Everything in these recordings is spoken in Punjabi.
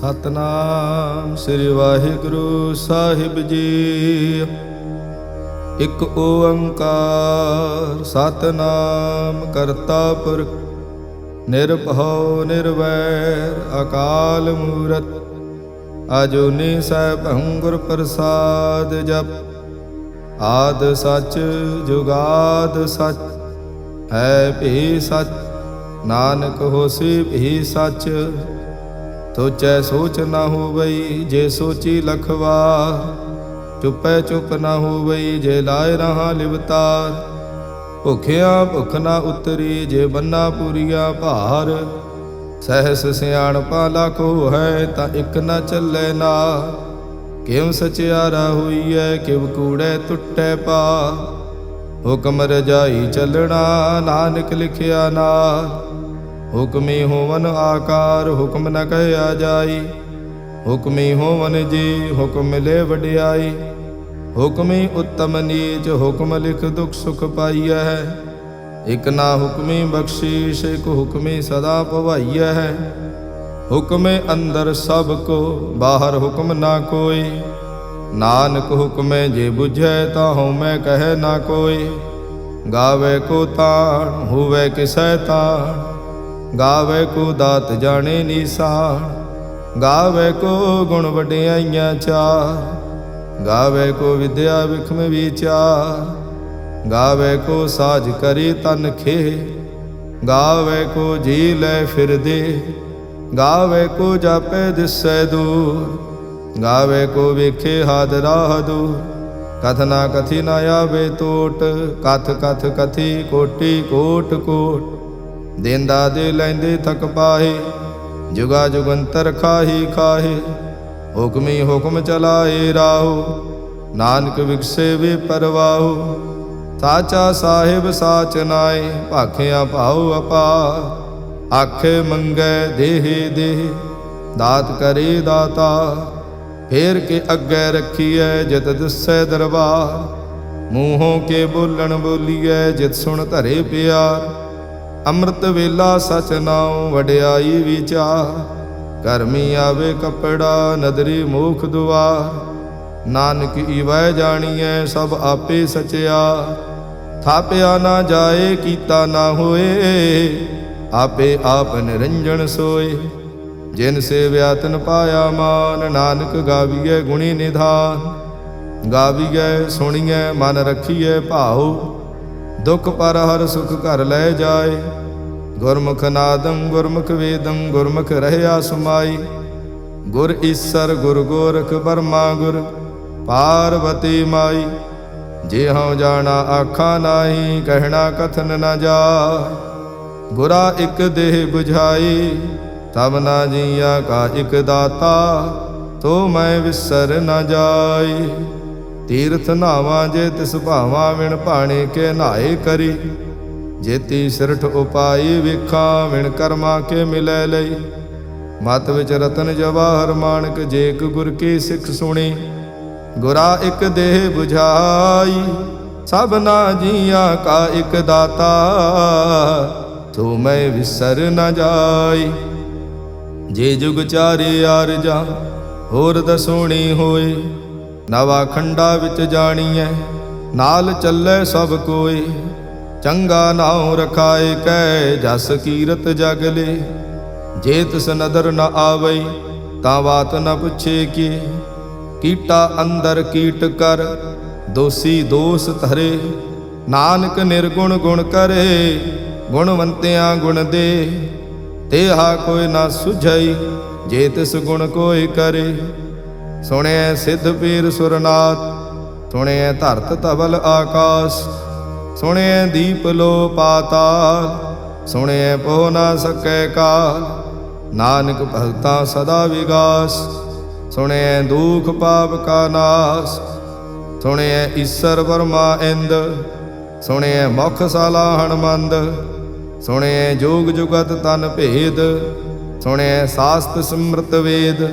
ਸਤਨਾਮ ਸ੍ਰੀ ਵਾਹਿਗੁਰੂ ਸਾਹਿਬ ਜੀ। ਇਕ ਓੰਕਾਰ ਸਤਨਾਮ ਕਰਤਾ ਪੁਰਖ ਨਿਰਭਉ ਨਿਰਵੈਰ ਅਕਾਲ ਮੂਰਤ ਅਜੂਨੀ ਸੈਭੰ ਗੁਰ ਪ੍ਰਸਾਦ ਜਪ। ਆਦ ਸਚ ਜੁਗਾਦ ਸਚ ਹੈ ਭੀ ਸਚ ਨਾਨਕ ਹੋਸੀ ਭੀ ਸਚ। ਸੋਚੈ ਸੋਚ ਨਾ ਹੋਵਈ ਜੇ ਸੋਚੀ ਲਖਵਾਰ। ਚੁਪੈ ਚੁਪ ਨਾ ਹੋਵਈ ਜੇ ਲਾਇ ਰਹਾ ਲਿਵਤਾਰ। ਭੁਖਿਆ ਭੁਖ ਨਾ ਉਤਰੀ ਜੇ ਬੰਨਾ ਪੂਰੀਆ ਭਾਰ। ਸਹਿਸ ਸਿਆਣਪਾ ਲਾਖੋ ਹੈ ਤਾਂ ਇਕ ਨਾ ਚੱਲੇ ਨਾ। ਕਿਉ ਸਚਿਆਰਾ ਹੋਈਐ ਕਿਵ ਕੂੜੈ ਟੁੱਟੈ ਪਾ। ਹੁਕਮ ਰਜਾਈ ਚੱਲਣਾ ਨਾਨਕ ਲਿਖਿਆ ਨਾਰ। ਹੁਕਮੀ ਹੋਵਨ ਆਕਾਰ ਹੁਕਮ ਨ ਕਹਿਆ ਜਾਈ। ਹੁਕਮੀ ਹੋਵਨ ਜੀ ਹੁਕਮ ਮਿਲੇ ਵਡਿਆਈ। ਹੁਕਮੀ ਉੱਤਮ ਨੀਚ ਹੁਕਮ ਲਿਖ ਦੁਖ ਸੁਖ ਪਾਈਐ। ਇਕ ਨਾ ਹੁਕਮੀ ਬਖਸ਼ੀਸ਼ ਇਕ ਹੁਕਮੀ ਸਦਾ ਭਵਾਈਐ। ਹੁਕਮੇ ਅੰਦਰ ਸਭ ਕੋ ਬਾਹਰ ਹੁਕਮ ਨਾ ਕੋਈ। ਨਾਨਕ ਹੁਕਮੇ ਜੇ ਬੁਝੈ ਤਾਂ ਹਉਮੈ ਕਹੈ ਨਾ ਕੋਈ। ਗਾਵੇ ਕੋ ਤਾਣ ਹੋਵੇ ਕਿਸੈ ਤਾਣ। ਗਾਵੇ ਕੋ ਦਾਤ ਜਾਣੇ ਨੀਸਾਨ। ਗਾਵੇ ਕੋ ਗੁਣ ਵਡਿਆਈਆਂ ਚਾਰ। ਗਾਵੇ ਕੋ ਵਿਦਿਆ ਵਿਖਮ ਵਿਚਾਰ। ਗਾਵੇ ਕੋ ਸਾਜ ਕਰੀ ਤਨ ਖੇ। ਗਾਵੇ ਕੋ ਜੀ ਲੈ ਫਿਰਦੇ। ਗਾਵੇ ਕੋ ਜਾਪੇ ਦਿਸੈ ਦੂਰ। ਗਾਵੇ ਕੋ ਵੇਖੇ ਹਾਦ ਰਾਹ ਦੂਰ। ਕਥ ਨਾ ਕਥੀ ਨਾ ਆਵੇ ਟੋਟ। ਕਥ ਕਥ ਕਥੀ ਕੋਟੀ ਕੋਟ ਕੋਟ। ਦੇਂਦਾ ਦੇ ਲੈਂਦੇ ਥਕ ਪਾਹੇ। ਜੁਗਾ ਜੁਗੰਤਰ ਖਾਹੀ ਖਾਹੇ। ਹੁਕਮੀ ਹੁਕਮ ਚਲਾਏ ਰਾਹੋ। ਨਾਨਕ ਵਿਗਸੇ ਵੇ ਪਰਵਾਹੋ। ਸਾਚਾ ਸਾਹਿਬ ਸਾਚ ਨਾਏ ਭਾਖਿਆ ਭਾਉ ਅਪਾਰ। ਆਖੇ ਮੰਗੈ ਦੇਹ ਦੇਹ ਦਾਤ ਕਰੇ ਦਾਤਾ। ਫੇਰ ਕੇ ਅੱਗੇ ਰੱਖੀਐ ਜਿਤ ਦਿਸੈ ਦਰਬਾਰ। ਮੂੰਹੋਂ ਕੇ ਬੋਲਣ ਬੋਲੀਐ ਜਿਤ ਸੁਣ ਧਰੇ ਪਿਆਰ। ਅੰਮ੍ਰਿਤ ਵੇਲਾ ਸਚ ਨਾਉ ਵਡਿਆਈ ਵਿਚਾਰ। ਕਰਮੀ ਆਵੇ ਕਪੜਾ ਨਦਰੀ ਮੋਖ ਦੁਆਰ। ਨਾਨਕ ਈਵੈ ਜਾਣੀਐ ਸਭ ਆਪੇ ਸਚਿਆਰ। ਥਾਪਿਆ ਨਾ ਜਾਏ ਕੀਤਾ ਨਾ ਹੋਏ। ਆਪੇ ਆਪ ਨਿਰੰਜਨ ਸੋਏ। ਜਿਨ ਸੇਵਿਆ ਤਿਨ ਪਾਇਆ ਮਾਨ। ਨਾਨਕ ਗਾਵੀਐ ਗੁਣੀ ਨਿਧਾਨ। ਗਾਵੀਐ ਸੁਣੀਐ ਮਨ ਰੱਖੀਐ ਭਾਉ। ਦੁਖ ਪਰ ਹਰ ਸੁਖ ਘਰ ਲੈ ਜਾਏ। ਗੁਰਮੁਖ ਨਾਦੰ ਗੁਰਮੁਖ ਵੇਦੰ ਗੁਰਮੁਖ ਰਹਿਆ ਸਮਾਈ। ਗੁਰ ਈਸਰ ਗੁਰ ਗੋਰਖ ਬਰਮਾ ਗੁਰ ਪਾਰਵਤੀ ਮਾਈ। ਜੇ ਹਉ ਜਾਣਾ ਆਖਾ ਨਾਹੀ ਕਹਿਣਾ ਕਥਨ ਨ ਜਾਏ। ਗੁਰਾ ਇਕ ਦੇਹ 부ਝਾਈ ਤਬਨਾ ਜੀਆ ਕਾ ਇਕ ਦਾਤਾ। ਤੋ ਮੈਂ ਵਿਸਰ ਨ ਜਾਈ। ਤੀਰਥ ਨਾਵਾਂ ਜੇ ਤਿਸ ਭਾਵਾਂ ਵਿਣ ਭਾਣੇ ਕੇ ਨਹਾਏ ਕਰੀ। ਜੇਤੀ ਸਿਰਠ ਉਪਾਈ ਵੇਖਾਂ ਵਿਣ ਕਰਮਾ ਕੇ ਮਿਲੈ ਲਈ। ਮਤ ਵਿੱਚ ਰਤਨ ਜਵਾਹਰ ਮਾਣਕ ਜੇ ਇਕ ਗੁਰ ਕੀ ਸਿੱਖ ਸੁਣੀ। ਗੁਰਾ ਇਕ ਦੇਹ 부ਝਾਈ ਸਭਨਾ ਜੀਆਂ ਕਾ ਇਕ ਦਾਤਾ। ਤੋ ਮੈਂ ਵਿਸਰ ਨ ਜਾਈ। ਜੇ ਜੁਗ ਚਾਰੇ ਆਰਜਾ ਹੋਰ ਦਸੋਣੀ ਹੋਏ। ਨਵਾ ਖੰਡਾ ਵਿੱਚ ਜਾਣੀਐ ਨਾਲ ਚੱਲੇ ਸਭ ਕੋਈ। ਚੰਗਾ ਨਾਉ ਰਖਾਏ ਕੈ ਜਸ ਕੀਰਤ ਜਗ ਲੇ। ਜੇ ਤਿਸ ਨਦਰ ਨ ਆਵਈ ਤਾਂ ਬਾਤ ਨ ਪੁੱਛੇ ਕੀ। ਕੀਟਾ ਅੰਦਰ ਕੀਟ ਕਰ ਦੋਸੀ ਦੋਸ ਧਰੇ। ਨਾਨਕ ਨਿਰਗੁਣ ਗੁਣ ਕਰੇ ਗੁਣਵੰਤਿਆਂ ਗੁਣ ਦੇ। ਤੇਹਾ ਕੋਈ ਨਾ ਸੁਝਈ ਜੇ ਤਿਸ ਗੁਣ ਕੋਈ ਕਰੇ। ਸੁਣਿਐ ਸਿੱਧ ਪੀਰ ਸੁਰਨਾਥ ਸੁਣਿਐ ਧਰਤ ਧਵਲ ਆਕਾਸ। ਸੁਣਿਐ ਦੀਪ ਲੋ ਪਾਤਾਲ ਸੁਣਿਐ ਪੋ ਨਾ ਸਕੈ ਕਾਲ। ਨਾਨਕ ਭਗਤਾਂ ਸਦਾ ਵਿਗਾਸ ਸੁਣਿਐ ਦੁਖ ਪਾਪ ਕਾ ਨਾਸ। ਸੁਣਿਐ ਈਸਰ ਵਰਮਾ ਇੰਦ ਸੁਣਿਐ ਮੁਖ ਸਾਲਾ ਹਣਮੰਦ। ਸੁਣਿਐ ਜੋਗ ਜੁਗਤ ਤਨ ਭੇਦ ਸੁਣਿਐ ਸਾਸਤ ਸਿਮਰਤ ਵੇਦ।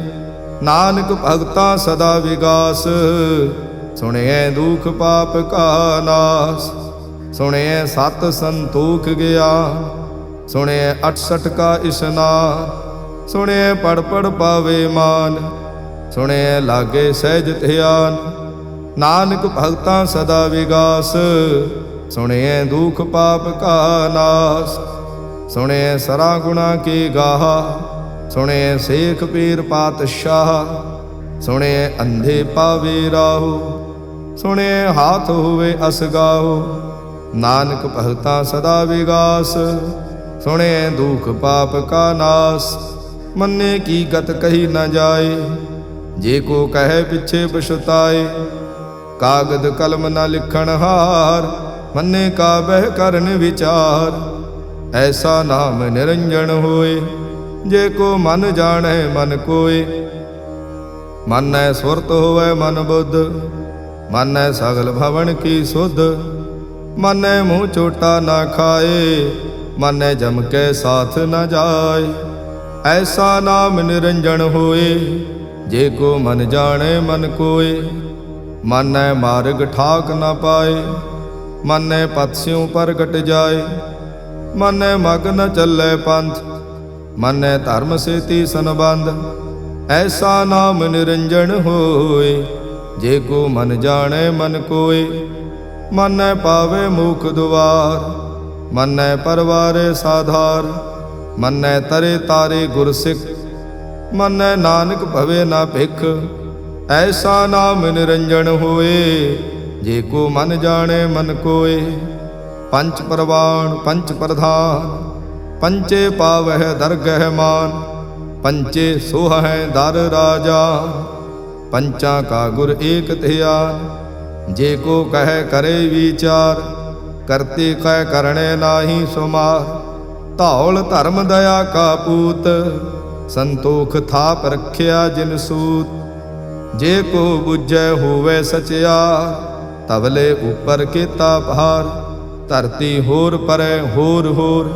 ਨਾਨਕ ਭਗਤਾਂ ਸਦਾ ਵਿਗਾਸ ਸੁਣਿਐ ਦੁਖ ਪਾਪ ਕਾ ਨਾਸ। ਸੁਣਿਐ ਸਤ ਸੰਤੋਖ ਗਿਆਨ ਸੁਣਿਐ 68 ਕਾ ਇਸ਼ਨਾਨ। ਸੁਣਿਐ ਪੜ ਪੜ ਪਾਵੇ ਮਾਨ, ਸੁਣਿਐ ਲਾਗੇ ਸਹਿਜ ਧਿਆਨ। ਨਾਨਕ ਭਗਤਾਂ ਸਦਾ ਵਿਗਾਸ, ਸੁਣਿਐ ਦੁਖ ਪਾਪ ਕਾ ਨਾਸ। ਸੁਣਿਐ ਸਰਾ ਗੁਣਾ ਕੀ ਗਾਹਾ, ਸੁਣਿਐ ਸੇਖ ਪੀਰ ਪਾਤਸ਼ਾਹ। ਸੁਣਿਐ ਅੰਧੇ ਪਾਵੇ ਰਾਹੂ, ਸੁਣਿਐ ਹਾਥ ਹੋਵੇ ਅਸਗਾਹੋ। ਨਾਨਕ ਭਗਤਾਂ ਸਦਾ ਵਿਗਾਸ, ਸੁਣਿਐ ਦੁਖ ਪਾਪ ਕਾ ਨਾਸ। ਮੰਨੇ ਕੀ ਗਤ ਕਹੀ ਨ ਜਾਏ, ਜੇ ਕੋ ਕਹੈ ਪਿਛੇ ਪਛਤਾਏ। ਕਾਗਦ ਕਲਮ ਨ ਲਿਖਣ ਹਾਰ, ਮੰਨੇ ਕਾ ਬਹਿ ਕਰਨ ਵਿਚਾਰ। ਐਸਾ ਨਾਮ ਨਿਰੰਜਨ ਹੋਏ, ਜੇ ਕੋ ਮਨ ਜਾਣੈ ਮਨ ਕੋਏ। ਮਾਨੈ ਸੁਰਤ ਹੋਵੈ ਮਨ ਬੁੱਧ, ਮਾਨੈ ਸਗਲ ਭਵਨ ਕੀ ਸੁਧ। ਮਾਨੈ ਮੂੰਹ ਚੋਟਾ ਨਾ ਖਾਏ, ਮਾਨੈ ਜਮ ਕੇ ਸਾਥ ਨ ਜਾਏ। ਐਸਾ ਨਾਮ ਨਿਰੰਜਨ ਹੋਏ, ਜੇ ਕੋ ਮਨ ਜਾਣੈ ਮਨ ਕੋਏ। ਮਾਨੈ ਮਾਰਗ ਠਾਕ ਨ ਪਾਏ, ਮਾਨੈ ਪਤ ਸਿਉ ਪ੍ਰਗਟ ਜਾਏ। ਮਾਨੈ ਮਗ ਨ ਚੱਲੈ ਪੰਥ, ਮਾਨੈ ਧਰਮ ਸੇਤੀ ਸੰਬੰਧ। ਐਸਾ ਨਾਮ ਨਿਰੰਜਨ ਹੋਏ, ਜੇ ਕੋ ਮਨ ਜਾਣੈ ਮਨ ਕੋਏ। ਮਾਨੈ ਪਾਵੇ ਮੁਖ ਦੁਆਰ, ਮਾਨੈ ਪਰਵਾਰੇ ਸਾਧਾਰ। ਮਾਨੈ ਤਰੇ ਤਾਰੇ ਗੁਰ ਸਿੱਖ, ਮਾਨੈ ਨਾਨਕ ਭਵੇ ਨਾ ਭਿਖ। ਐਸਾ ਨਾਮ ਨਿਰੰਜਨ ਹੋਏ, ਜੇ ਕੋ ਮਨ ਜਾਣੈ ਮਨ ਕੋਏ। ਪੰਚ ਪਰਵਾਣ ਪੰਚ ਪ੍ਰਧਾਨ, ਪੰਚੇ ਪਾਵਹਿ ਦਰਗਹਿ ਮਾਨ। ਪੰਚੇ ਸੋਹੈ ਦਰ ਰਾਜਾ, ਪੰਚਾਂ ਕਾ ਗੁਰ ਏਕ ਧਿਆਨ। ਜੇ ਕੋ ਕਹਿ ਕਰੇ ਵਿਚਾਰ, ਕਰਤੇ ਕਹਿ ਕਰਣੇ ਨਾਹੀ ਸੁਮਾਰ। ਧੌਲ ਧਰਮ ਦਇਆ ਕਾ ਪੂਤ, ਸੰਤੋਖ ਥਾਪ ਰਖਿਆ ਜਿਨ ਸੂਤ। ਜੇ ਕੋ ਬੁਝੈ ਹੋਵੇ ਸਚਿਆਰ, ਤਵਲੇ ਉਪਰ ਕੀਤਾ ਭਾਰ। ਧਰਤੀ ਹੋਰ ਪਰੈ ਹੋਰ ਹੋਰ,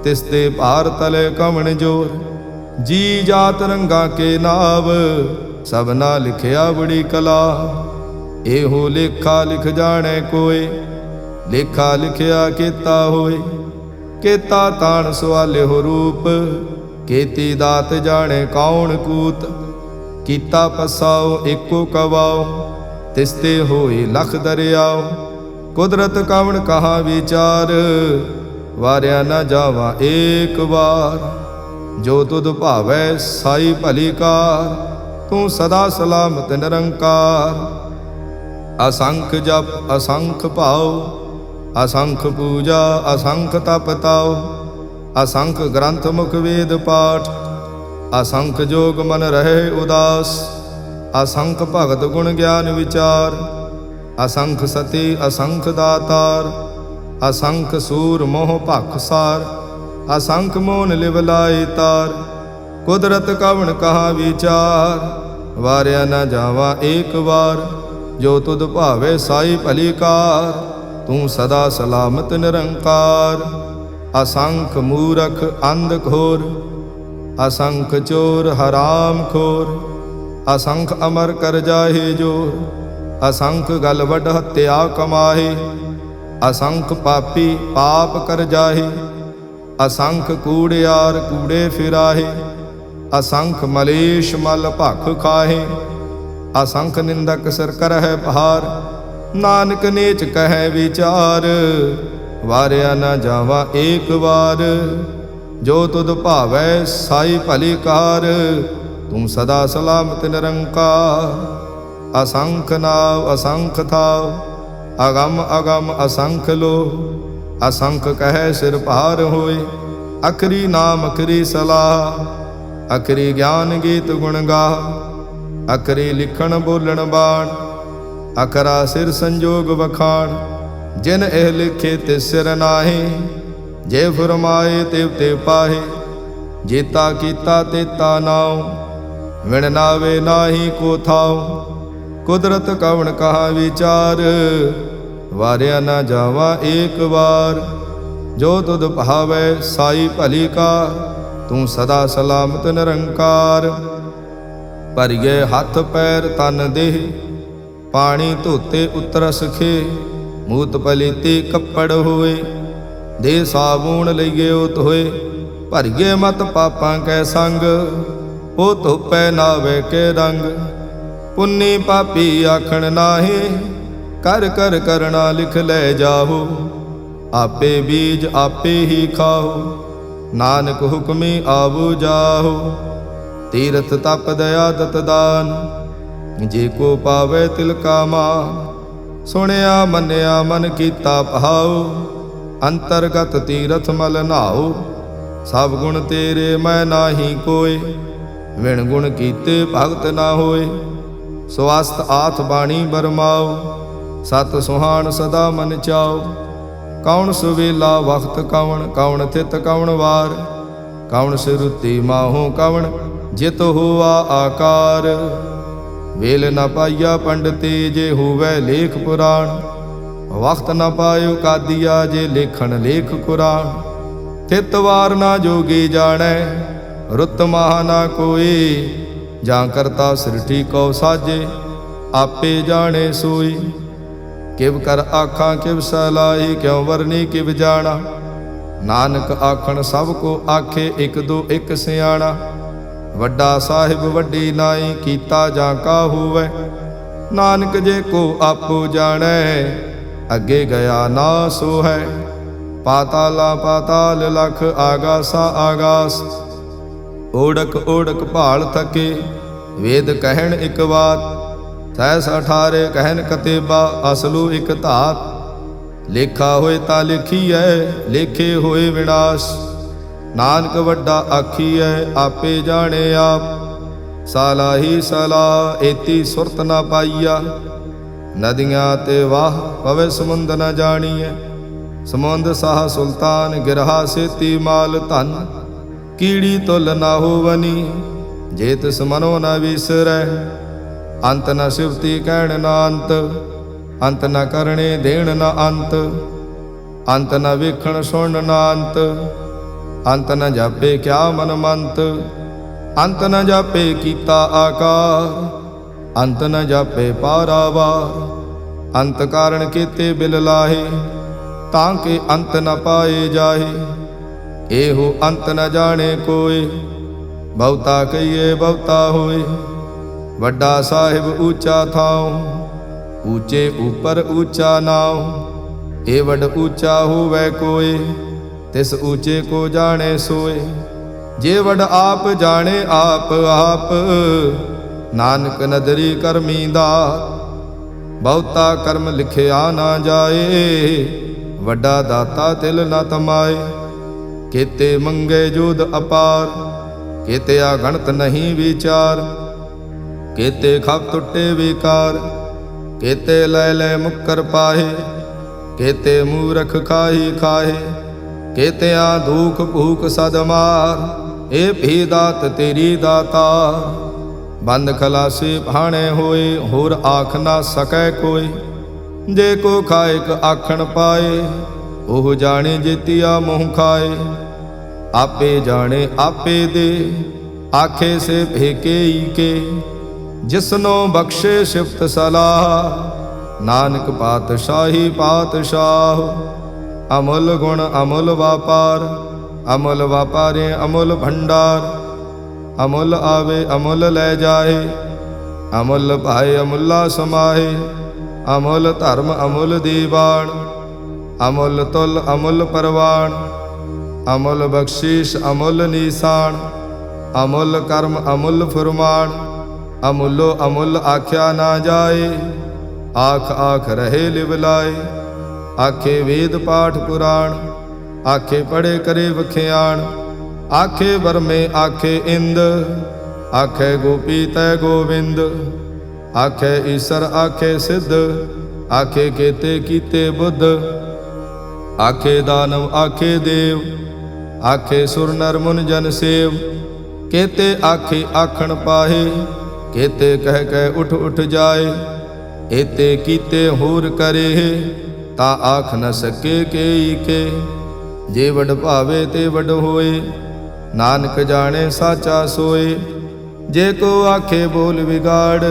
ਤਿਸ ਤੇ ਭਾਰ ਤਲੇ ਕਵਣ ਜੋਰ। ਜੀ ਜਾਤ ਰੰਗਾ ਕੇ ਨਾਵ, ਸਭਨਾ ਲਿਖਿਆ ਬੜੀ ਕਲਾ। ਇਹੋ ਲੇਖਾ ਲਿਖ ਜਾਣੈ ਕੋਇ, ਲੇਖਾ ਲਿਖਿਆ ਕੀਤਾ ਹੋਏ। ਕੀਤਾ ਤਾਣ ਸਵਾਲਿਓ ਰੂਪ, ਕੀਤੀ ਦਾਤ ਜਾਣੈ ਕੌਣ ਕੂਤ। ਕੀਤਾ ਪਸਾਓ ਏਕੋ ਕਵਾਓ, ਤਿਸ ਤੇ ਹੋਏ ਲਖ ਦਰਿਆਓ। ਕੁਦਰਤ ਕਵਣ ਕਹਾ ਵਿਚਾਰ, ਵਾਰਿਆ ਨ ਜਾਵਾ ਏਕ ਵਾਰ। ਜੋ ਤੁਧ ਭਾਵੈ ਸਾਈ ਭਲੀ ਕਾਰ, ਤੂੰ ਸਦਾ ਸਲਾਮਤ ਨਿਰੰਕਾਰ। ਅਸੰਖ ਜਪ ਅਸੰਖ ਭਾਉ, ਅਸੰਖ ਪੂਜਾ ਅਸੰਖ ਤਪ ਤਾਉ। ਅਸੰਖ ਗ੍ਰੰਥ ਮੁਖ ਵੇਦ ਪਾਠ, ਅਸੰਖ ਜੋਗ ਮਨ ਰਹੇ ਉਦਾਸ। ਅਸੰਖ ਭਗਤ ਗੁਣ ਗਿਆਨ ਵਿਚਾਰ, ਅਸੰਖ ਸਤੀ ਅਸੰਖ ਦਾਤਾਰ। ਅਸੰਖ ਸੂਰ ਮੋਹ ਭਖ ਸਾਰ, ਅਸੰਖ ਮੋਨ ਲਿਵ ਲਾਈ ਤਾਰ। ਕੁਦਰਤ ਕਵਣ ਕਹਾ ਵਿਚਾਰ, ਵਾਰਿਆ ਨ ਜਾਵਾ ਏਕ ਵਾਰ। ਜੋ ਤੁਧ ਭਾਵੇ ਸਾਈ ਭਲੀ ਕਾਰ, ਤੂੰ ਸਦਾ ਸਲਾਮਤ ਨਿਰੰਕਾਰ। ਅਸੰਖ ਮੂਰਖ ਅੰਧ ਘੋਰ, ਅਸੰਖ ਚੋਰ ਹਰਾਮ ਖੋਰ। ਅਸੰਖ ਅਮਰ ਕਰ ਜਾਹੇ ਜੋਰ, ਅਸੰਖ ਗਲ ਵੱਡ ਹੱਤਿਆ ਕਮਾਹੇ। ਅਸੰਖ ਪਾਪੀ ਪਾਪ ਕਰ ਜਾਹੇ, ਅਸੰਖ ਕੂੜਿਆਰ ਕੂੜੇ ਫਿਰਾਹੇ। ਅਸੰਖ ਮਲੇਸ਼ ਮਲ ਭਖ ਖਾਹੇ, ਅਸੰਖ ਨਿੰਦਕ ਸਿਰ ਕਰਹਿ ਭਾਰ। ਨਾਨਕ ਨੀਚ ਕਹਿ ਵਿਚਾਰ, ਵਾਰਿਆ ਨ ਜਾਵਾ ਏਕ ਵਾਰ। ਜੋ ਤੁਧ ਭਾਵੈ ਸਾਈ ਭਲੀ ਕਾਰ, ਤੂੰ ਸਦਾ ਸਲਾਮਤ ਨਿਰੰਕਾਰ। ਅਸੰਖ ਨਾਵ ਅਸੰਖ ਥਾਵ, ਅਗਮ ਅਗਮ ਅਸੰਖ ਲੋ। ਅਸੰਖ ਕਹਿ ਸਿਰ ਭਾਰ ਹੋਏ, ਅਖਰੀ ਨਾਮ ਅਖਰੀ ਸਲਾਹ। ਅਖਰੀ ਗਿਆਨ ਗੀਤ ਗੁਣ ਗਾ, ਅਖਰੀ ਲਿਖਣ ਬੋਲਣ ਬਾਣ। ਅਖਰਾ ਸਿਰ ਸੰਜੋਗ ਵਖਾਣ, ਜਿਨ ਇਹ ਲਿਖੇ ਤੇ ਸਿਰ ਨਾਹੀ। ਜੇ ਫਰਮਾਏ ਤਿਵ ਤੇ ਪਾਹੇ, ਜੀਤਾ ਕੀਤਾ ਤੇਤਾ ਨਾਉ। ਵਿਣ ਨਾਵੇ ਨਾਹੀ ਕੋ ਥਾਉ, ਕੁਦਰਤ ਕਵਣ ਕਹਾ ਵਿਚਾਰ। ਵਾਰਿਆ ਨ ਜਾਵਾ ਏਕ ਵਾਰ। ਜੋ ਤੁਧ ਭਾਵੈ ਸਾਈ ਭਲੀ ਕਾਰ, ਤੂੰ ਸਦਾ ਸਲਾਮਤ ਨਿਰੰਕਾਰ। ਭਰੀਏ ਹੱਥ ਪੈਰ ਤਨ ਦੇਹ, ਪਾਣੀ ਧੋਤੇ ਉਤਰਸ ਖੇ। ਮੂਤ ਪਲੀਤੀ ਕੱਪੜ ਹੋਏ, ਦੇ ਸਾਬੂਣ ਲਈਏ ਧੋਏ। ਭਰੀਏ ਮਤ ਪਾਪਾਂ ਕੈ ਸੰਗ, ਉਹ ਧੋਪੈ ਨਾਵੇ ਕੇ ਰੰਗ। ਪੁੰਨੀ ਪਾਪੀ ਆਖਣ ਨਾਹੀ, ਕਰ ਕਰ ਕਰਣਾ ਲਿਖ ਲੈ ਜਾਹੋ। ਆਪੇ ਬੀਜ ਆਪੇ ਹੀ ਖਾਓ, ਨਾਨਕ ਹੁਕਮੀ ਆਵੋ ਜਾਹੋ। ਤੀਰਥ ਤਪ ਦਇਆ ਦਤ ਦਾਨ, ਜੇ ਕੋ ਪਾਵੇ ਤਿਲ ਕਾ ਮਾਨ। ਸੁਣਿਆ ਮੰਨਿਆ ਮਨ ਕੀਤਾ ਭਾਉ, ਅੰਤਰਗਤ ਤੀਰਥ ਮਲ ਨਾਉ। ਸਭ ਗੁਣ ਤੇਰੇ ਮੈਂ ਨਾਹੀ ਕੋਇ, ਵਿਣ ਗੁਣ ਕੀਤੇ ਭਗਤ ਨਾ ਹੋਏ। ਸਵਸਤ ਆਥ ਬਾਣੀ ਬਰਮਾਓ, ਸਤ ਸੁਹਾਣ ਸਦਾ ਮਨ ਚਾਓ। ਕੌਣ ਸੁਵੇਲਾ ਵਖਤ ਕਵਣ, ਕੌਣ ਥਿਤ ਕਵਣ ਵਾਰ। ਕੌਣ ਸਿਰੁਤੀ ਮਾਹੋ ਕਵਣ, ਜਿਤ ਹੋਆ ਆਕਾਰ। ਵੇਲ ਨ ਪਾਈਆ ਪੰਡਤੇ, ਜੇ ਹੋਵੇ ਲੇਖ ਪੁਰਾਣ। ਵਖਤ ਨ ਪਾਇਓ ਕਾਦੀਆ, ਜੇ ਲੇਖਣ ਲੇਖ ਕੁਰਾਨ। ਥਿਤ ਵਾਰ ਨਾ ਜੋਗੀ ਜਾਣੈ, ਰੁੱਤ ਮਾਹ ਨਾ ਕੋਈ। ਜਾਂ ਕਰਤਾ ਸ੍ਰਿਸ਼ਟੀ ਕਉ ਸਾਜੇ, ਆਪੇ ਜਾਣੇ ਸੋਈ। ਕਿਵ ਕਰ ਆਖਾਂ ਕਿਵ ਸਲਾਹੀ, ਕਿਉ ਵਰਨੀ ਕਿਵ ਜਾਣਾ। ਨਾਨਕ ਆਖਣ ਸਭ ਕੋ ਆਖੇ, ਇਕ ਦੋ ਇਕ ਸਿਆਣਾ। ਵੱਡਾ ਸਾਹਿਬ ਵੱਡੀ ਨਾਈ, ਕੀਤਾ ਜਾਂ ਕਾ ਹੋਵੇ। ਨਾਨਕ ਜੇ ਕੋ ਆਪੋ ਜਾਣੈ, ਅੱਗੇ ਗਿਆ ਨਾ ਸੋ ਹੈ। ਪਾਤਾਲਾ ਪਾਤਾਲ ਲਖ, ਆਗਾਸਾ ਆਗਾਸ। ਓੜਕ ਓੜਕ ਭਾਲ ਥਕੇ, ਵੇਦ ਕਹਿਣ ਇਕ ਬਾਤ। ਸਹਿਸ 18 ਕਹਿਨ ਕਤੇਬਾ, ਅਸਲੂ ਇਕ ਧਾਤ। ਲੇਖਾ ਹੋਏ ਤਾਂ ਲਿਖੀਐ, ਲੇਖੇ ਹੋਏ ਵਿਨਾਸ਼। ਨਾਨਕ ਵੱਡਾ ਆਖੀਐ, ਆਪੇ ਜਾਣੇ ਆਪ। ਸਾਲਾਹੀ ਸਲਾ, ਏਤੀ ਸੁਰਤ ਨਾ ਪਾਈਆ। ਨਦੀਆਂ ਤੇ ਵਾਹ, ਪਵੇ ਸਮੁੰਦ ਨ ਜਾਣੀਐ। ਸਮੁੰਦ ਸਾਹ ਸੁਲਤਾਨ, ਗਿਰਹਾ ਸੇਤੀ ਮਾਲ ਧਨ। ਕੀੜੀ ਤੁਲ ਨਾ ਹੋਵਨੀ, ਜੇ ਤਿਸ ਮਨੋ ਨ ਵਿਸਰੈ। ਅੰਤ ਨ ਸਿਵਤੀ ਕਹਿਣ ਨਾ ਅੰਤ, ਅੰਤ ਨ ਕਰਣੇ ਦੇਣ ਨਾ ਅੰਤ। ਅੰਤ ਨ ਵੇਖਣ ਸੁਣ ਨਾ ਅੰਤ, ਅੰਤ ਨ ਜਾਪੇ ਕਿਆ ਮਨ ਮੰਤ। ਅੰਤ ਨ ਜਾਪੇ ਕੀਤਾ ਆਕਾਰ, ਅੰਤ ਨ ਜਾਪੇ ਪਾਰਾਵਾਰ। ਅੰਤ ਕਾਰਣ ਕੀਤੇ ਬਿਲ ਲਾਹੇ, ਤਾਂ ਕਿ ਅੰਤ ਨ ਪਾਏ ਜਾਹੇ। ਇਹੋ ਅੰਤ ਨ ਜਾਣੇ ਕੋਇ, ਬਹੁਤਾ ਕਹੀਏ ਬਹੁਤਾ ਹੋਏ। ਵੱਡਾ ਸਾਹਿਬ ਊਚਾ ਥਾਉ, ਊਚੇ ਉਪਰ ਊਚਾ ਨਾਉ। ਇਹ ਵੱਡ ਊਚਾ ਹੋਵੇ ਕੋਇ, ਤਿਸ ਊਚੇ ਕੋ ਜਾਣੇ ਸੋਏ। ਜੇ ਵੱਡ ਆਪ ਜਾਣੇ ਆਪ ਆਪ, ਨਾਨਕ ਨਦਰੀ ਕਰਮੀ ਦਾਤ। ਬਹੁਤਾ ਕਰਮ ਲਿਖਿਆ ਨਾ ਜਾਏ, ਵੱਡਾ ਦਾਤਾ ਤਿਲ ਨ ਤਮਾਏ। ਕੀਤੇ ਮੰਗੇ ਜੋਧ ਅਪਾਰ, ਕੀਤੇ ਅਗਣਤ ਨਹੀਂ ਵਿਚਾਰ। ਕੀਤੇ ਖਪ ਟੁੱਟੇ ਵਿਕਾਰ, ਕੀਤੇ ਲੈ ਲੈ ਮੁੱਕਰ ਪਾਹੇ। ਕੀਤੇ ਮੂਰਖ ਖਾਹੀ ਖਾਹੇ, ਕੀਤਿਆਂ ਦੁਖ ਭੂਖ ਸਦ ਮਾਰ। ਇਹ ਭੀ ਦਾਤ ਤੇਰੀ ਦਾਤਾ, ਬੰਦ ਖਲਾਸੀ ਭਾਣੇ ਹੋਏ। ਹੋਰ ਆਖ ਨਾ ਸਕੈ ਕੋਈ, ਜੇ ਕੋ ਖਾਇਕ ਆਖਣ ਪਾਏ। ਉਹ ਜਾਣੇ ਜੇਤੀਆ ਮੋਹ ਖਾਏ। ਆਪੇ ਜਾਣੇ ਆਪੇ ਦੇ, ਆਖੇ ਸੇ ਭੇਕੇ ਈ ਕੇ। ਜਿਸਨੋ ਬਖਸ਼ੇ ਸਿਫਤ ਸਲਾਹ, ਨਾਨਕ ਪਾਤਸ਼ਾਹੀ ਪਾਤਸ਼ਾਹ। ਅਮੁੱਲ ਗੁਣ ਅਮੁੱਲ ਵਾਪਾਰ, ਅਮੁੱਲ ਵਾਪਾਰੇ ਅਮੁੱਲ ਭੰਡਾਰ। ਅਮੁੱਲ ਆਵੇ ਅਮੁੱਲ ਲੈ ਜਾਏ, ਅਮੁੱਲ ਭਾਏ ਅਮੁੱਲਾ ਸਮਾਏ। ਅਮੁੱਲ ਧਰਮ ਅਮੁੱਲ ਦੀਵਾਨ, ਅਮੁੱਲ ਤੁਲ ਅਮੁੱਲ ਪਰਵਾਨ। ਅਮੁੱਲ ਬਖਸ਼ੀਸ਼ ਅਮੁੱਲ ਨੀਸਾਨ, ਅਮੁੱਲ ਕਰਮ ਅਮੁੱਲ ਫੁਰਮਾਨ। ਅਮੁੱਲੋ ਅਮੁੱਲ ਆਖਿਆ ਨਾ ਜਾਏ, ਆਖ ਆਖ ਰਹੇ ਲਿਵ ਲਾਏ। ਆਖੇ ਵੇਦ ਪਾਠ ਪੁਰਾਣ, ਆਖੇ ਪੜੇ ਕਰੇ ਵਖਿਆਣ। ਆਖੇ ਬਰਮੇ ਆਖੇ ਇੰਦ, ਆਖੇ ਗੋਪੀ ਤੈ ਗੋਵਿੰਦ। ਆਖੇ ਈਸਰ ਆਖੇ ਸਿੱਧ, ਆਖੇ ਕੇਤੇ ਕੀਤੇ ਬੁੱਧ। ਆਖੇ ਦਾਨਵ ਆਖੇ ਦੇਵ, ਆਖੇ ਸੁਰ ਨਰ ਮੁਨ ਜਨ ਸੇਵ। ਕੇਤੇ ਆਖੇ ਆਖਣ ਪਾਹੇ, ਕੇਤੇ ਕਹਿ ਕਹਿ ਉਠ ਉਠ ਜਾਏ। ਏਤੇ ਕੀਤੇ ਹੋਰ ਕਰੇ, ਤਾਂ ਆਖ ਨ ਸਕੇ ਕੇਈ ਕੇ। ਜੇ ਵਡ ਭਾਵੇ ਤੇ ਵਡ ਹੋਏ, ਨਾਨਕ ਜਾਣੇ ਸਾਚਾ ਸੋਏ। ਜੇ ਕੋ ਆਖੇ ਬੋਲ ਵਿਗਾੜ,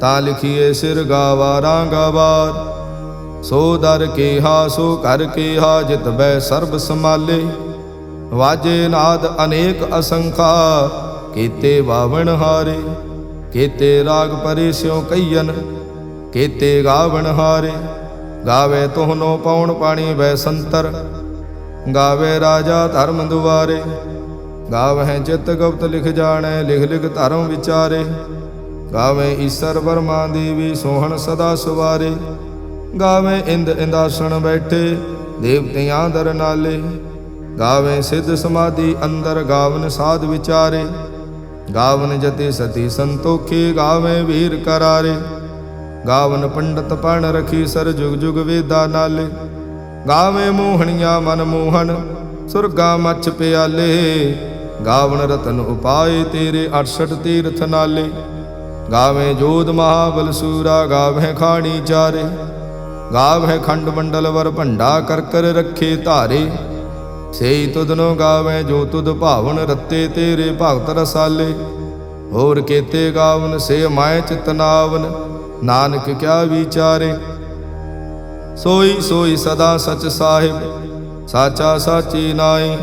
ਤਾਂ ਲਿਖੀਏ ਸਿਰ ਗਾਵਾਰਾਂ ਗਵਾਰ। ਸੋ ਦਰ ਕੇਹਾ ਸੋ ਘਰ ਕੇਹਾ, ਜਿਤ ਬੈ ਸਰਬ ਸਮਾਲੇ। वाजे नाद अनेक असंखा, केते बावण हारे। केते राग परे स्यों कईयन, केते गावण हारे। गावे तोहनो पौण पाणी वै संतर, गावे राजा धर्म दुआरे। गावह चित गुप्त लिख जाने, लिख लिख धर्म विचारे। गावे ईसर बर्मा देवी, सोहन सदा सुवारे। गावे इंद इंदासन बैठे, देवतियां दर नाले। गावे सिद्ध समाधि अंदर, गावन साध विचारे। गावन जति सती संतोखे, गावे वीर करारे। गावन पंडित पण रखी सर, जुग जुग वेदा नाले। गावे मोहनिया मन मोहन, सुरगा मच्छ प्याले। गावन रतन उपाय तेरे, 68 तीर्थ नाले। गावे जोध महाबल सूरा, गावे खाणी चारे। गावे खंड मंडल वर भंडा, कर कर रखे धारे। सेई तुधनो गावे जो तुध भावन, रत्ते तेरे भगत रसाले। होर केते गावन से माय चितनावन, नानक क्या विचारे। सोई सोई सदा सच साहिब, साचा साची नाई।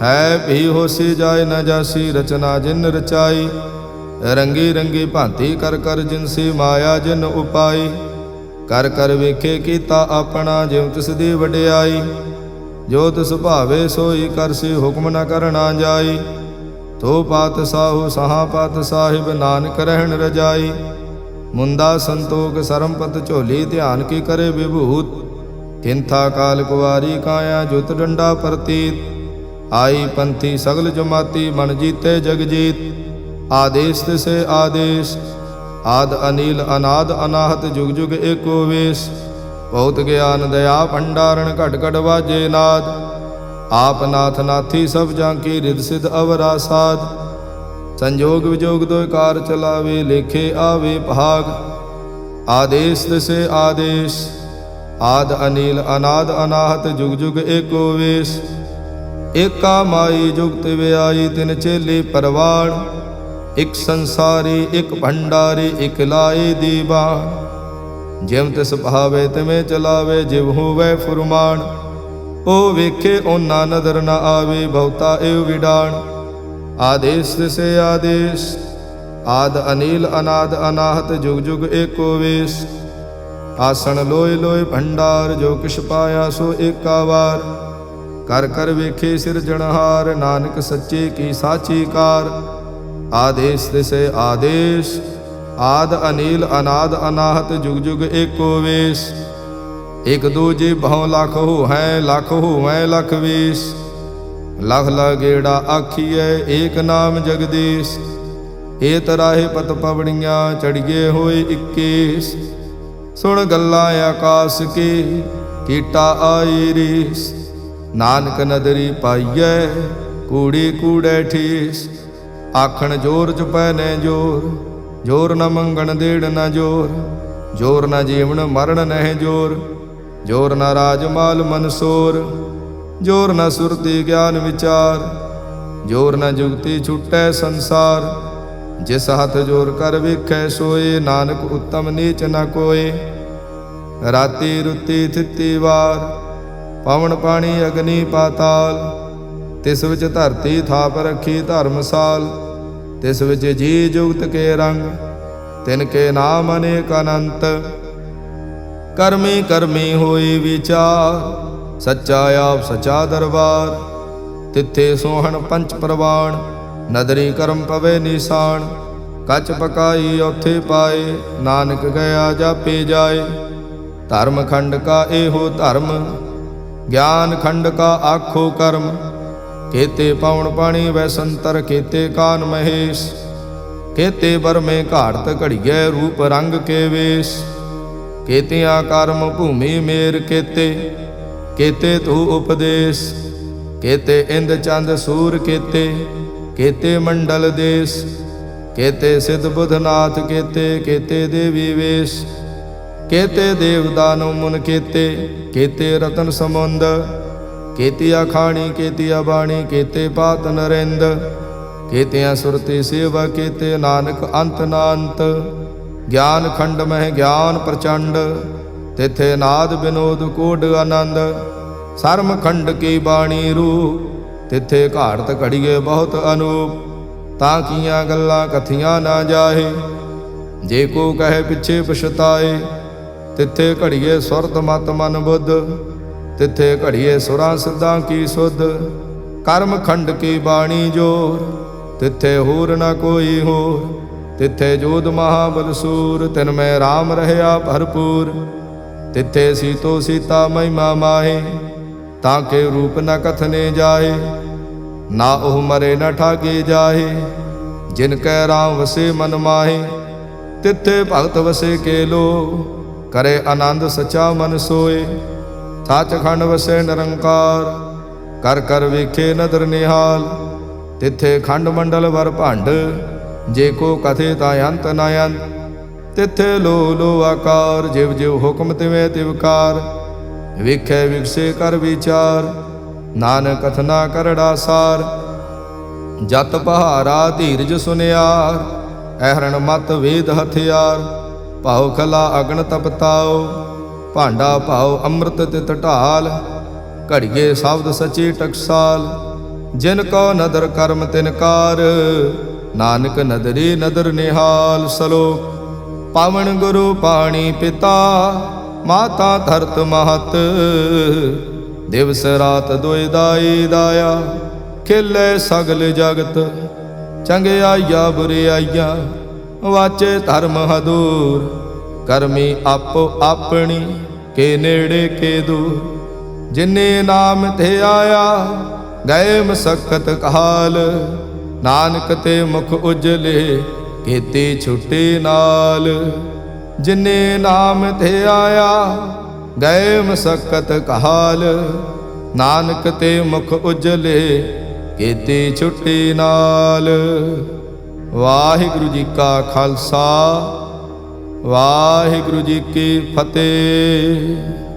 है भी होसी जाय न जासी, रचना जिन रचाई। रंगी रंगी भांति कर कर जिनसी, माया जिन उपाई। कर कर वेखे कीता अपना, जिव तिस दी वडियाई। जो तिस भावे सोई करसी, हुक्म न करना जाई। तो पात साहु सहा पात साहिब, नानक रहन रजाई। मुंदा संतोख सरमपत झोली, ध्यान की करे विभूत। किंथा काल कुवारी काया, जुत डंडा प्रतीत। आई पंथी सगल जमाती, मन जीते जग जीत। आदेश तिसे आदेश, आद अनिल अनाद अनाहत, जुग जुग एको वेश। बहुत ज्ञान दया भंडारण, घट घट वाजे नाद। आप नाथ नाथी सब जांकी, रिद सिद्ध अवरा साध। संजोग विजोग दो कार चलावे, लेखे आवे भाग। आदेश तिसे आदेश, आद अनिल अनाद अनाहत, जुग जुग एको वेश। एका माई जुगत व्याई, तिन चेले परवान। एक संसारी एक भंडारी, एक लाए दीवान। जिम तिस भावे तिमें चलावे, जिव होवे फुरमान। ओ वेखे ओना नदर न आवे, बहुता एव विडान। आदेश तिसे आदेश, आद अनिल अनाद अनाहत, जुग जुग एको वेश। आसन लोय लोय भंडार, जो किश पाया सो एका वार। कर कर वेखे सिरजनहार, नानक सच्चे की साची कार। आदेश तिसे आदेश, आद अनिल अनाद अनाहत, जुग जुग एको वेश। एक दूजे बहु लाख हो हैं, लाख हो हैं लख वेश। लख लगेड़ा आखिए, एक नाम जगदीश। ए तराहे पत पवड़ियाँ, चढ़िए होए 21। सुन गल्लां आकाश के, कीटा आई रीस। नानक नदरी पाइए, कूड़ी कूड़े ठीस। आखण जोर चुपै ने जोर, जोर न मंगण देड़ न जोर। जोर न जीवन मरण नह जोर, जोर न राजमाल मनसोर। जोर न सुरति ज्ञान विचार, जोर न जुगति छुटै संसार। जिस हथ जोर कर वेखै सोए, नानक उत्तम नीच न कोय। राति रुति थिति वार, पवन पानी अग्नि पाताल। तिस विच धरती थाप रखी धर्मसाल। तिस विच जी जुगत के रंग, तिनके नाम अनेक अनंत। कर्मी कर्मी होई विचार, सच्चा आप सच्चा दरबार। तिथे सोहन पंच प्रवाण, नदरी कर्म पवे निशान। कच पकाई औथे पाए, नानक गया जापे जाए। धर्म खंड का एहो धर्म, ज्ञान खंड का आखो कर्म। केते पौण पाणी वै संतर, केते कान महेश। केते बर में घाड़त घड़िए, रूप रंग के वेश। केतियां कर्म भूमि मेर केते, केते तू उपदेश। केते इंद चंद सूर केते, केते मंडल देश। केते सिद्ध बुधनाथ केते, केते देवी वेश। केते देव दानव मुन केते, केते रतन समुंद। केतिया खाणी केतिया बाणी, केते पात नरेंद। केतिया सुरति सेवा केते, नानक अंत नांत। ज्ञान खंड मह ज्ञान प्रचंड, तिथे नाद विनोद कोड आनंद। सर्म खंड की बाणी रूप, तिथे घाड़त घड़िए बहुत अनूप, ताकियां गल्लां कथियां ना जाहे। जे को कहे पिछे पछताए, तिथे घड़िए सुरत मत मन बुद्ध, तिथे घड़िए सुरां सिद्धां की सुध। कर्म खंड की बाणी जोर, तिथे होर न कोई होर। तिथे जोध महाबल सूर, तिनमें राम रहया भरपूर। तिथे सीतो सीता महिमा माहे, ताके रूप न कथने जाहे। ना ओह मरे न ठाके जाहे, जिनकै राम वसे मन माहे। तिथे भगत वसे के लो, करे आनंद सचा मन सोए। सच खंड वसे निरंकार, कर कर वेखे नदर निहाल। तिथे खंड मंडल वर भंड, जे को कथे ता अंत न अंत। तिथे लो लो आकार, जिव जिव हुक्म तिवें तिवकार। वेखे विकसे कर विचार, नानक कथना करड़ा सार। जत पहारा धीरज सुनियार, अहरण मत वेद हथियार। भाव खला अगन तपताओ, भांडा भाव अमृत तित ढाल। घड़िए शब्द सची टकसाल, जिनको नदर कर्म तिनकार। नानक नदरी नदर निहाल। सलोक पावन गुरु पाणी पिता, माता धरत महत। दिवस रात दुई दाई दाया, खिले सगल जगत। चंगियाइया बुरियाइया, वाचे धर्म हदूर। करमी आपो अपनी, के नेड़े के दूर। जिन्ने नाम थे आया, गए मसक्कत काल। नानक ते मुख उजले, केती छुट्टी नाल। जिन्ने नाम थे आया, गए मसक्कत काल। नानक ते मुख उजले, केती छुट्टी नाल। वाहिगुरु जी का खालसा, वाहिगुरु जी की फतेह।